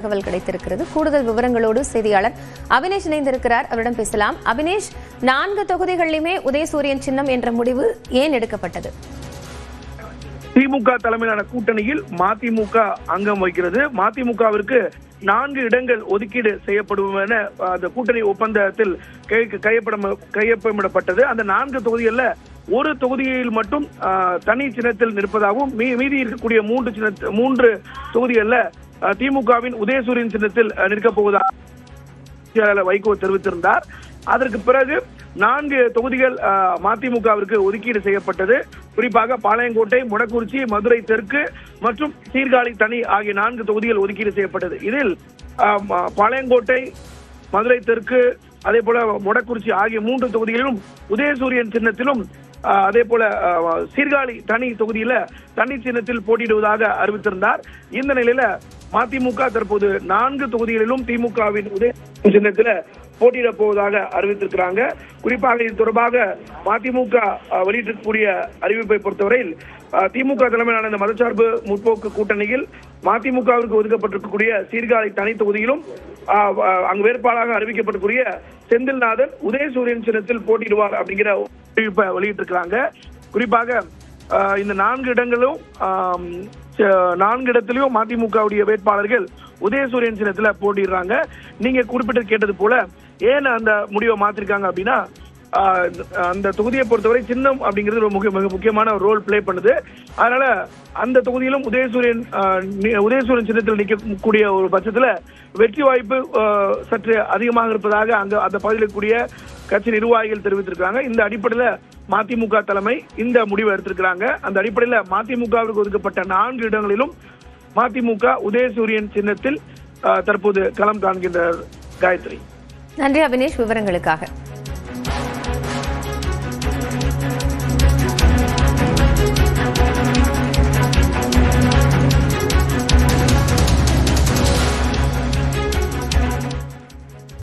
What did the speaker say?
தகவல் கிடைத்திருக்கிறது. கூடுதல் விவரங்களோடு செய்தியாளர் அபினேஷ் இணைந்திருக்கிறார். அவரிடம் பேசலாம். அபினேஷ், 4 தொகுதிகளிலுமே உதயசூரியன் சின்னம் என்ற முடிவு ஏன் எடுக்கப்பட்டது? திமுக தலைமையிலான கூட்டணியில் மதிமுக அங்கம் வகிக்கிறது. மதிமுகவிற்கு 4 இடங்கள் ஒதுக்கீடு செய்யப்படும் என அந்த கூட்டணி ஒப்பந்தத்தில் கையொப்பமிடப்பட்டது. அந்த 4 தொகுதிகளில் ஒரு தொகுதியில் மட்டும் தனி சின்னத்தில் நிற்பதாகவும் மீதி இருக்கக்கூடிய 3 தொகுதிகளில் திமுகவின் உதயசூரியன் சின்னத்தில் நிற்கப் போவதாக வைகோ தெரிவித்திருந்தார். அதற்கு பிறகு 4 தொகுதிகள் மதிமுகவிற்கு ஒதுக்கீடு செய்யப்பட்டது. குறிப்பாக பாளையங்கோட்டை, மொடக்குறிச்சி, மதுரை தெற்கு மற்றும் சீர்காழி தனி ஆகிய 4 தொகுதிகள் ஒதுக்கீடு செய்யப்பட்டது. இதில் பாளையங்கோட்டை, மதுரை தெற்கு, அதே போல மொடக்குறிச்சி ஆகிய 3 தொகுதிகளிலும் உதயசூரியன் சின்னத்திலும், அதே போல சீர்காழி தனி தொகுதியில தனி சின்னத்தில் போட்டியிடுவதாக அறிவித்திருந்தார். இந்த நிலையில மதிமுக தற்போது 4 தொகுதிகளிலும் திமுகவின் உதய சின்னத்தில் போட்டியிடப் போவதாக அறிவித்திருக்கிறாங்க. குறிப்பாக இது தொடர்பாக மதிமுக வெளியிட்டிருக்கக்கூடிய அறிவிப்பை பொறுத்தவரையில் திமுக தலைமையிலான இந்த மதச்சார்பு முற்போக்கு கூட்டணியில் மதிமுகவிற்கு ஒதுக்கப்பட்டிருக்கக்கூடிய சீர்காழி தனி தொகுதியிலும் அங்கு வேட்பாளராக அறிவிக்கப்பட்டிருக்கூடிய செந்தில்நாதன் உதயசூரியன் சின்னத்தில் போட்டியிடுவார் அப்படிங்கிற அறிவிப்பை வெளியிட்டிருக்கிறாங்க. குறிப்பாக இந்த 4 இடங்களும் 4 இடத்திலையும் மதிமுகவுடைய வேட்பாளர்கள் உதயசூரியன் சின்னத்துல போட்டிடுறாங்க. நீங்க குறிப்பிட்டு கேட்டது போல ஏன் அந்த முடிவை மாத்திருக்காங்க அப்படின்னா, அந்த தொகுதியை பொறுத்தவரை சின்னம் அப்படிங்கிறது ஒரு மிக முக்கியமான ரோல் பிளே பண்ணுது. அதனால அந்த தொகுதியிலும் உதயசூரியன் சின்னத்தில் நிற்கக்கூடிய ஒரு பட்சத்துல வெற்றி வாய்ப்பு சற்று அதிகமாக இருப்பதாக அந்த பகுதியில் கூடிய கட்சி நிர்வாகிகள் தெரிவித்திருக்காங்க. இந்த அடிப்படையில மதிமுக தலைமை இந்த முடிவை எடுத்திருக்கிறாங்க. அந்த அடிப்படையில் மதிமுகவிற்கு ஒதுக்கப்பட்ட 4 இடங்களிலும் மதிமுக உதயசூரியன் சின்னத்தில் தற்போது களம் காண்கின்றார். காயத்ரி, நன்றி அபினேஷ் விவரங்களுக்காக.